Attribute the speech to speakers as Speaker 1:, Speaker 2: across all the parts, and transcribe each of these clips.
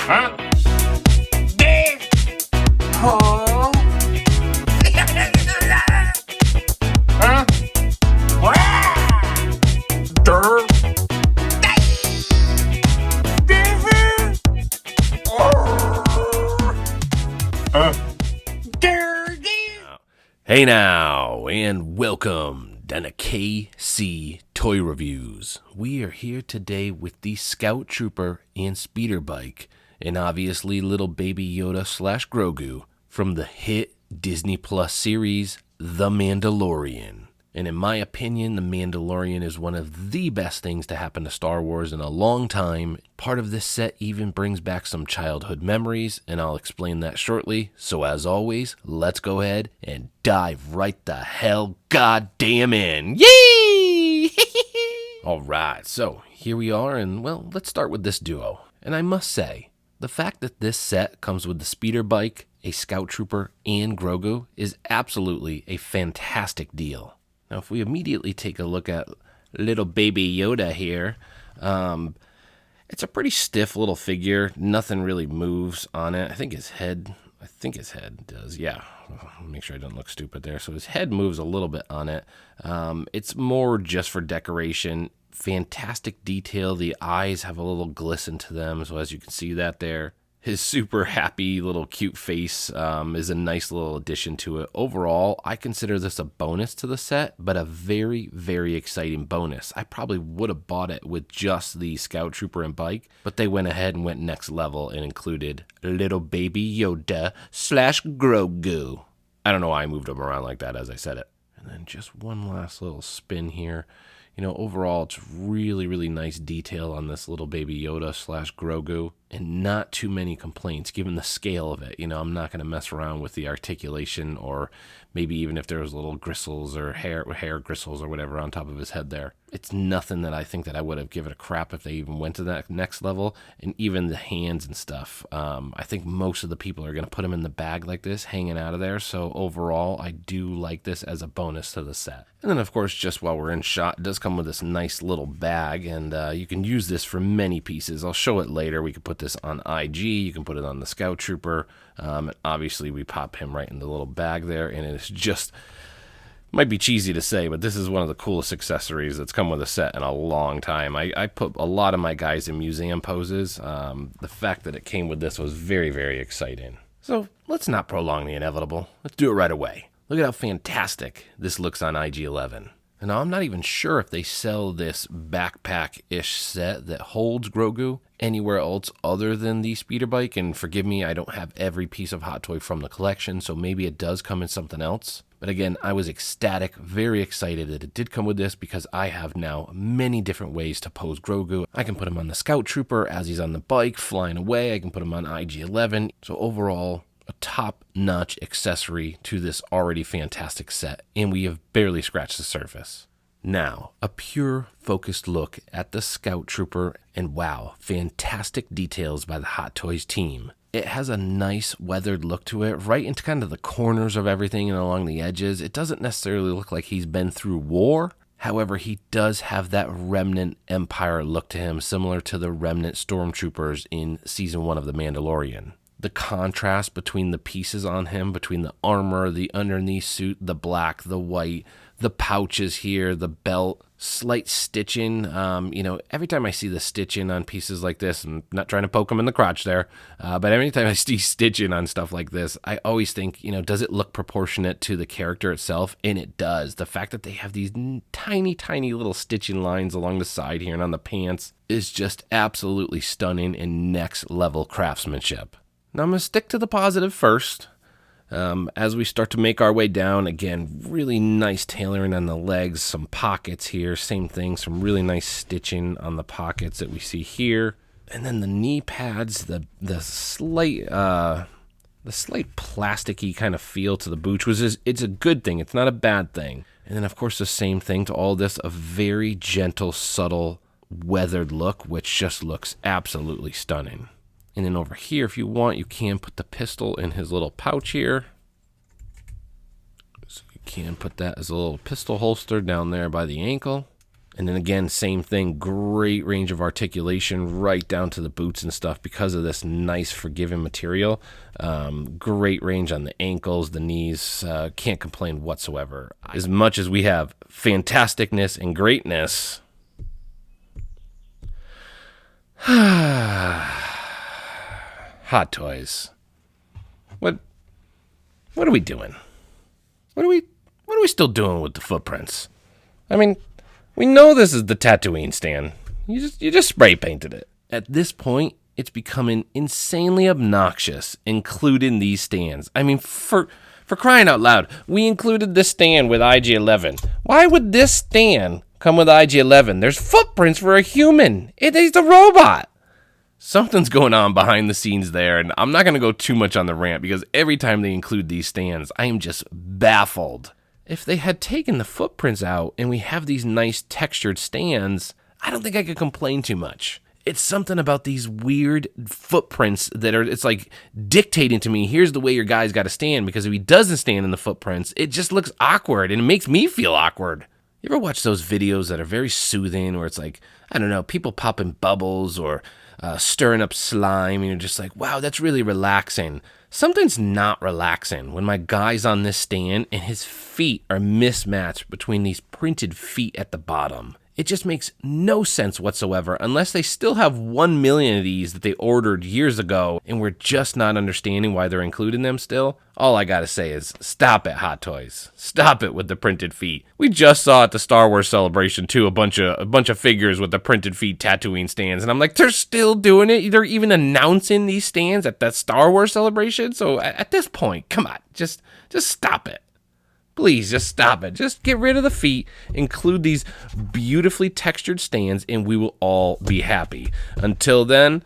Speaker 1: Huh? There. Oh. Huh? Durr.
Speaker 2: Hey now, and welcome down to KC Toy Reviews. We are here today with the Scout Trooper and Speeder Bike, and obviously little baby Yoda / Grogu from the hit DisneyPlus series, The Mandalorian. And in my opinion, The Mandalorian is one of the best things to happen to Star Wars in a long time. Part of this set even brings back some childhood memories, and I'll explain that shortly. So as always, let's go ahead and dive right the hell goddamn in. Yee! Alright, so here we are, and well, let's start with this duo. And I must say, the fact that this set comes with the speeder bike, a Scout Trooper, and Grogu is absolutely a fantastic deal. Now, if we immediately take a look at little baby Yoda here, it's a pretty stiff little figure. Nothing really moves on it. I think his head does. Yeah, make sure I don't look stupid there. So his head moves a little bit on it. It's more just for decoration. Fantastic detail. The eyes have a little glisten to them. So as you can see that there. His super happy little cute face is a nice little addition to it. Overall, I consider this a bonus to the set, but a very, very exciting bonus. I probably would have bought it with just the Scout Trooper and bike, but they went ahead and went next level and included little baby Yoda / Grogu. I don't know why I moved him around like that as I said it. And then just one last little spin here. You know, overall, it's really, really nice detail on this little baby Yoda / Grogu, and not too many complaints given the scale of it. You know, I'm not going to mess around with the articulation, or maybe even if there was little gristles or hair gristles or whatever on top of his head there. It's nothing that I think that I would have given a crap if they even went to that next level, and even the hands and stuff. I think most of the people are going to put them in the bag like this, hanging out of there, so overall, I do like this as a bonus to the set. And then, of course, just while we're in shot, it does come with this nice little bag, and you can use this for many pieces. I'll show it later. We could put this on IG, you can put it on the Scout Trooper, and obviously we pop him right in the little bag there, and it's just, might be cheesy to say, but this is one of the coolest accessories that's come with a set in a long time. I put a lot of my guys in museum poses. The fact that it came with this was very, very exciting. So let's not prolong the inevitable. Let's do it right away. Look at how fantastic this looks on IG-11. And now I'm not even sure if they sell this backpack-ish set that holds Grogu anywhere else other than the speeder bike. And forgive me, I don't have every piece of Hot Toy from the collection, so maybe it does come in something else. But again, I was ecstatic, very excited that it did come with this, because I have now many different ways to pose Grogu. I can put him on the Scout Trooper as he's on the bike flying away. I can put him on IG-11. So overall, a top-notch accessory to this already fantastic set, and we have barely scratched the surface. Now, a pure focused look at the Scout Trooper, and wow, fantastic details by the Hot Toys team. It has a nice weathered look to it, right into kind of the corners of everything and along the edges. It doesn't necessarily look like he's been through war. However, he does have that Remnant Empire look to him, similar to the Remnant Stormtroopers in Season 1 of The Mandalorian. The contrast between the pieces on him, between the armor, the underneath suit, the black, the white, the pouches here, the belt, slight stitching. Every time I see the stitching on pieces like this, I'm not trying to poke them in the crotch there, but every time I see stitching on stuff like this, I always think, does it look proportionate to the character itself? And it does. The fact that they have these tiny, tiny little stitching lines along the side here and on the pants is just absolutely stunning and next level craftsmanship. Now I'm going to stick to the positive first. As we start to make our way down, again, really nice tailoring on the legs, some pockets here, same thing, some really nice stitching on the pockets that we see here. And then the knee pads, the slight plasticky kind of feel to the boots, it's a good thing, it's not a bad thing. And then of course the same thing to all this, a very gentle, subtle, weathered look, which just looks absolutely stunning. And then over here, if you want, you can put the pistol in his little pouch here. So you can put that as a little pistol holster down there by the ankle. And then again, same thing, great range of articulation right down to the boots and stuff because of this nice forgiving material. Great range on the ankles, the knees, can't complain whatsoever. As much as we have fantasticness and greatness, Hot Toys. What are we doing? What are we still doing with the footprints? I mean, we know this is the Tatooine stand. You just spray painted it. At this point, it's becoming insanely obnoxious including these stands. I mean, for crying out loud, we included this stand with IG-11. Why would this stand come with IG-11? There's footprints for a human. He's a robot. Something's going on behind the scenes there, and I'm not going to go too much on the rant because every time they include these stands, I am just baffled. If they had taken the footprints out and we have these nice textured stands, I don't think I could complain too much. It's something about these weird footprints that it's like dictating to me, here's the way your guy's got to stand, because if he doesn't stand in the footprints, it just looks awkward and it makes me feel awkward. You ever watch those videos that are very soothing where it's like, I don't know, people popping bubbles or stirring up slime, and you're just like, wow, that's really relaxing. Something's not relaxing when my guy's on this stand and his feet are mismatched between these printed feet at the bottom. It just makes no sense whatsoever unless they still have 1 million of these that they ordered years ago and we're just not understanding why they're including them still. All I gotta say is stop it, Hot Toys. Stop it with the printed feet. We just saw at the Star Wars Celebration too a bunch of figures with the printed feet Tatooine stands, and I'm like, they're still doing it. They're even announcing these stands at that Star Wars Celebration. So at this point, come on, just stop it. Please, just stop it. Just get rid of the feet, include these beautifully textured stands, and we will all be happy. Until then,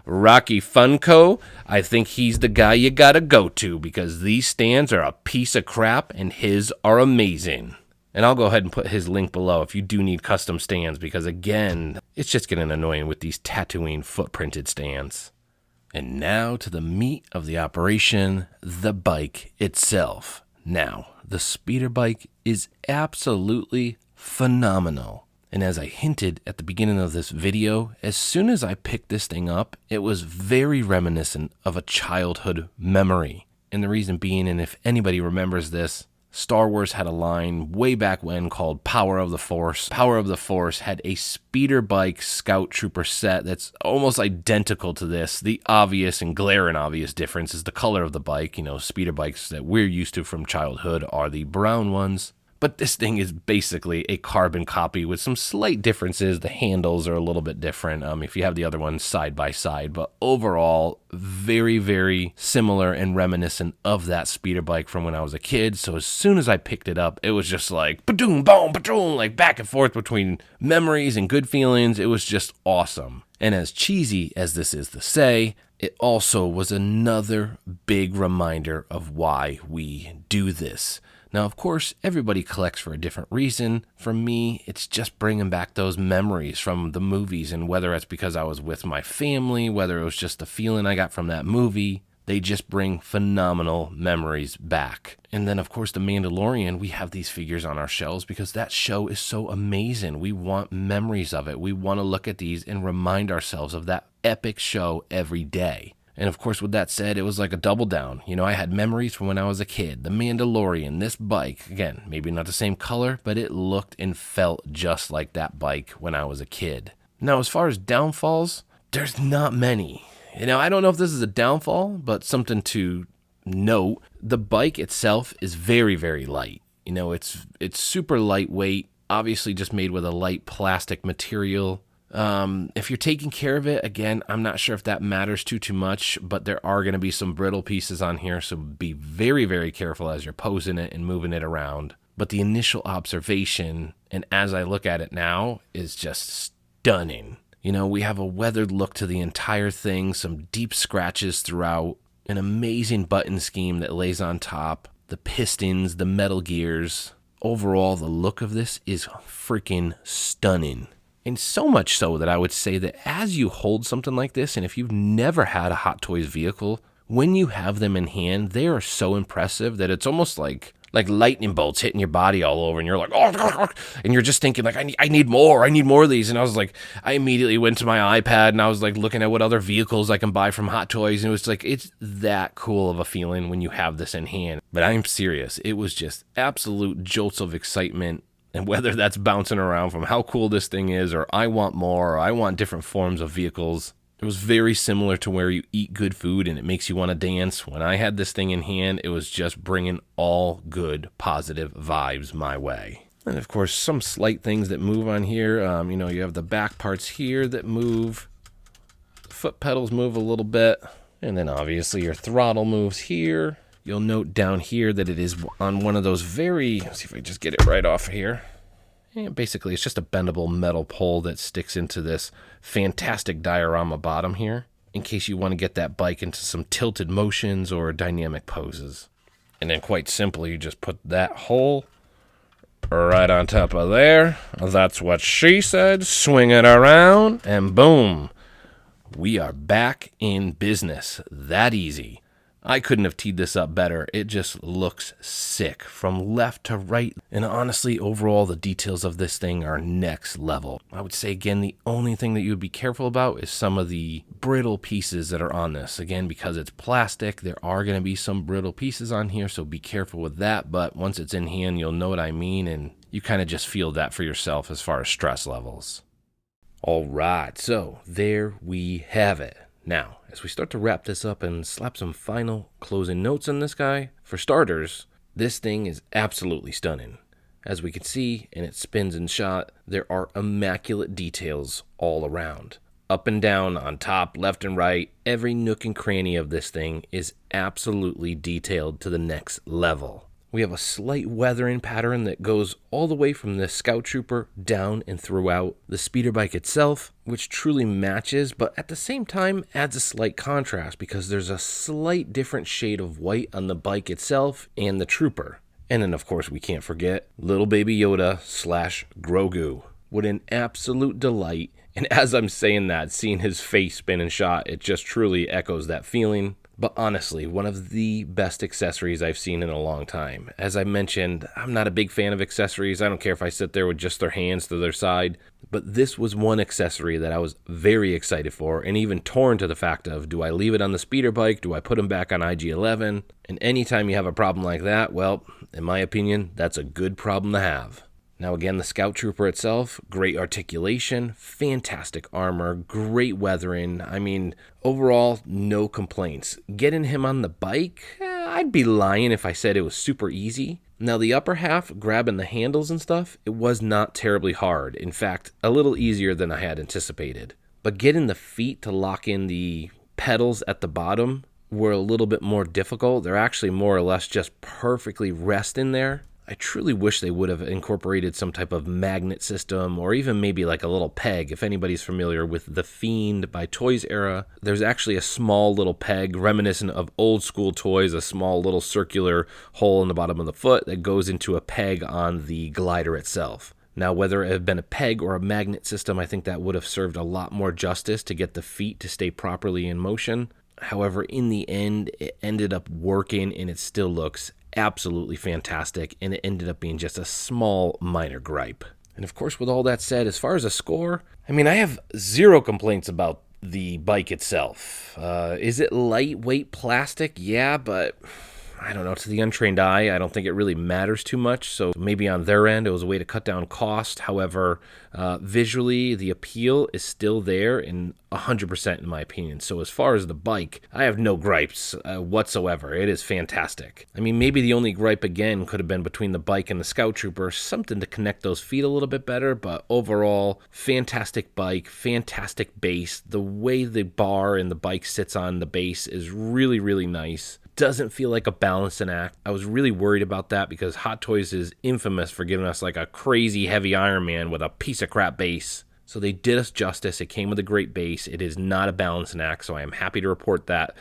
Speaker 2: Rocky Funko, I think he's the guy you gotta go to because these stands are a piece of crap and his are amazing. And I'll go ahead and put his link below if you do need custom stands because, again, it's just getting annoying with these Tatooine footprinted stands. And now to the meat of the operation, the bike itself. Now, the speeder bike is absolutely phenomenal. And as I hinted at the beginning of this video, as soon as I picked this thing up, it was very reminiscent of a childhood memory. And the reason being, and if anybody remembers this, Star Wars had a line way back when called Power of the Force. Power of the Force had a speeder bike scout trooper set that's almost identical to this. The obvious and glaring obvious difference is the color of the bike. You know, speeder bikes that we're used to from childhood are the brown ones. But this thing is basically a carbon copy with some slight differences. The handles are a little bit different if you have the other ones side by side. But overall, very, very similar and reminiscent of that speeder bike from when I was a kid. So as soon as I picked it up, it was just like, ba-doom, boom, ba-doom, like back and forth between memories and good feelings. It was just awesome. And as cheesy as this is to say, it also was another big reminder of why we do this. Now, of course, everybody collects for a different reason. For me, it's just bringing back those memories from the movies, and whether it's because I was with my family, whether it was just the feeling I got from that movie, they just bring phenomenal memories back. And then, of course, The Mandalorian, we have these figures on our shelves because that show is so amazing. We want memories of it. We want to look at these and remind ourselves of that epic show every day. And of course, with that said, it was like a double down. You know, I had memories from when I was a kid. The Mandalorian, this bike, again, maybe not the same color, but it looked and felt just like that bike when I was a kid. Now, as far as downfalls, there's not many. You know, I don't know if this is a downfall, but something to note. The bike itself is very, very light. You know, it's super lightweight, obviously just made with a light plastic material. If you're taking care of it, again, I'm not sure if that matters too much, but there are going to be some brittle pieces on here, so be very, very careful as you're posing it and moving it around. But the initial observation, and as I look at it now, is just stunning. You know, we have a weathered look to the entire thing, some deep scratches throughout, an amazing button scheme that lays on top, the pistons, the metal gears. Overall, the look of this is freaking stunning. And so much so that I would say that as you hold something like this, and if you've never had a Hot Toys vehicle, when you have them in hand, they are so impressive that it's almost like like lightning bolts hitting your body all over, and you're like, oh, and you're just thinking like, I need more of these. And I was like, I immediately went to my iPad and I was like looking at what other vehicles I can buy from Hot Toys, and it was like, it's that cool of a feeling when you have this in hand. But I'm serious, it was just absolute jolts of excitement. And whether that's bouncing around from how cool this thing is, or I want more, or I want different forms of vehicles, it was very similar to where you eat good food and it makes you want to dance. When I had this thing in hand, it was just bringing all good, positive vibes my way. And of course, some slight things that move on here. You have the back parts here that move. The foot pedals move a little bit. And then obviously your throttle moves here. You'll note down here that it is on one of those let's see if I just get it right off here. And basically, it's just a bendable metal pole that sticks into this fantastic diorama bottom here, in case you want to get that bike into some tilted motions or dynamic poses. And then quite simply, you just put that hole right on top of there. That's what she said. Swing it around, and boom. We are back in business. That easy. I couldn't have teed this up better. It just looks sick from left to right. And honestly, overall, the details of this thing are next level. I would say, again, the only thing that you would be careful about is some of the brittle pieces that are on this. Again, because it's plastic, there are going to be some brittle pieces on here, so be careful with that. But once it's in hand, you'll know what I mean, and you kind of just feel that for yourself as far as stress levels. All right, so there we have it. Now, as we start to wrap this up and slap some final closing notes on this guy, for starters, this thing is absolutely stunning. As we can see, in its spins and shot, there are immaculate details all around. Up and down, on top, left and right, every nook and cranny of this thing is absolutely detailed to the next level. We have a slight weathering pattern that goes all the way from the Scout Trooper down and throughout the speeder bike itself, which truly matches, but at the same time adds a slight contrast because there's a slight different shade of white on the bike itself and the Trooper. And then, of course, we can't forget little baby Yoda / Grogu. What an absolute delight. And as I'm saying that, seeing his face spin and shot, it just truly echoes that feeling. But honestly, one of the best accessories I've seen in a long time. As I mentioned, I'm not a big fan of accessories. I don't care if I sit there with just their hands to their side. But this was one accessory that I was very excited for, and even torn to the fact of, do I leave it on the speeder bike? Do I put them back on IG-11? And anytime you have a problem like that, well, in my opinion, that's a good problem to have. Now again, the Scout Trooper itself, great articulation, fantastic armor, great weathering. I mean, overall, no complaints. Getting him on the bike, I'd be lying if I said it was super easy. Now the upper half, grabbing the handles and stuff, it was not terribly hard. In fact, a little easier than I had anticipated. But getting the feet to lock in the pedals at the bottom were a little bit more difficult. They're actually more or less just perfectly rest in there. I truly wish they would have incorporated some type of magnet system or even maybe like a little peg. If anybody's familiar with The Fiend by Toys era, there's actually a small little peg reminiscent of old school toys, a small little circular hole in the bottom of the foot that goes into a peg on the glider itself. Now, whether it had been a peg or a magnet system, I think that would have served a lot more justice to get the feet to stay properly in motion. However, in the end, it ended up working and it still looks absolutely fantastic, and it ended up being just a small minor gripe. And of course, with all that said, as far as a score, I mean, I have zero complaints about the bike itself. Is it lightweight plastic? Yeah, but I don't know, to the untrained eye, I don't think it really matters too much. So maybe on their end, it was a way to cut down cost. However, visually, the appeal is still there in 100% in my opinion. So as far as the bike, I have no gripes whatsoever. It is fantastic. I mean, maybe the only gripe again could have been between the bike and the Scout Trooper, something to connect those feet a little bit better. But overall, fantastic bike, fantastic base. The way the bar and the bike sits on the base is really, really nice. Doesn't feel like a balancing act. I was really worried about that because Hot Toys is infamous for giving us like a crazy heavy Iron Man with a piece of crap base. So they did us justice. It came with a great base. It is not a balancing act, so I am happy to report that.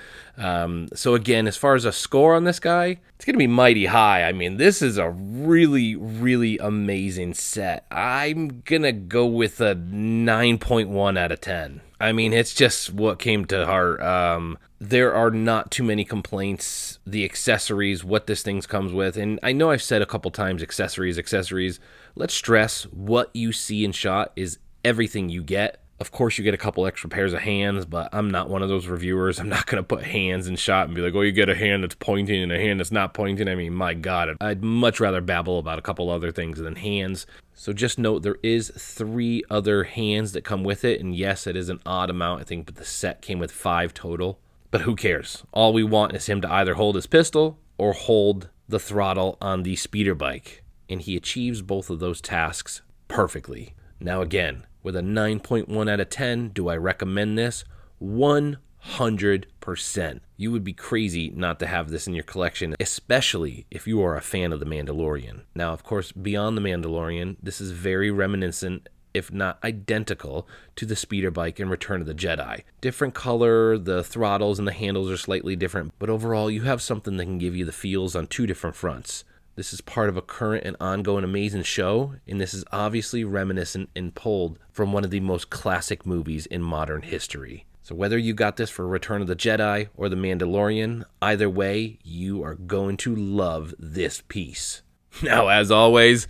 Speaker 2: So again, as far as a score on this guy, it's going to be mighty high. I mean, this is a really, really amazing set. I'm going to go with a 9.1 out of 10. I mean, it's just what came to heart. There are not too many complaints. The accessories, what this thing comes with, and I know I've said a couple times accessories. Let's stress what you see in shot is everything you get. Of course, you get a couple extra pairs of hands, but I'm not one of those reviewers. I'm not going to put hands in shot and be like, oh, you get a hand that's pointing and a hand that's not pointing. I mean, my God, I'd much rather babble about a couple other things than hands. So just note there is 3 other hands that come with it. And yes, it is an odd amount, I think, but the set came with 5 total. But who cares? All we want is him to either hold his pistol or hold the throttle on the speeder bike. And he achieves both of those tasks perfectly. Now again, with a 9.1 out of 10, do I recommend this? 100%. You would be crazy not to have this in your collection, especially if you are a fan of The Mandalorian. Now, of course, beyond The Mandalorian, this is very reminiscent, if not identical, to the speeder bike in Return of the Jedi. Different color, the throttles and the handles are slightly different, but overall, you have something that can give you the feels on 2 different fronts. This is part of a current and ongoing amazing show, and this is obviously reminiscent and pulled from one of the most classic movies in modern history. So whether you got this for Return of the Jedi or The Mandalorian, either way, you are going to love this piece. Now, as always,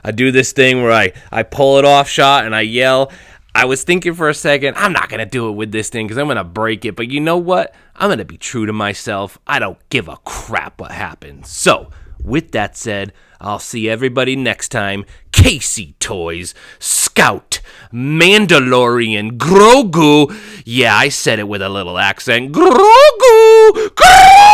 Speaker 2: I do this thing where I pull it off shot and I yell. I was thinking for a second, I'm not going to do it with this thing because I'm going to break it. But you know what? I'm going to be true to myself. I don't give a crap what happens. So, with that said, I'll see everybody next time. Casey Toys, Scout, Mandalorian, Grogu. Yeah, I said it with a little accent. Grogu! Grogu!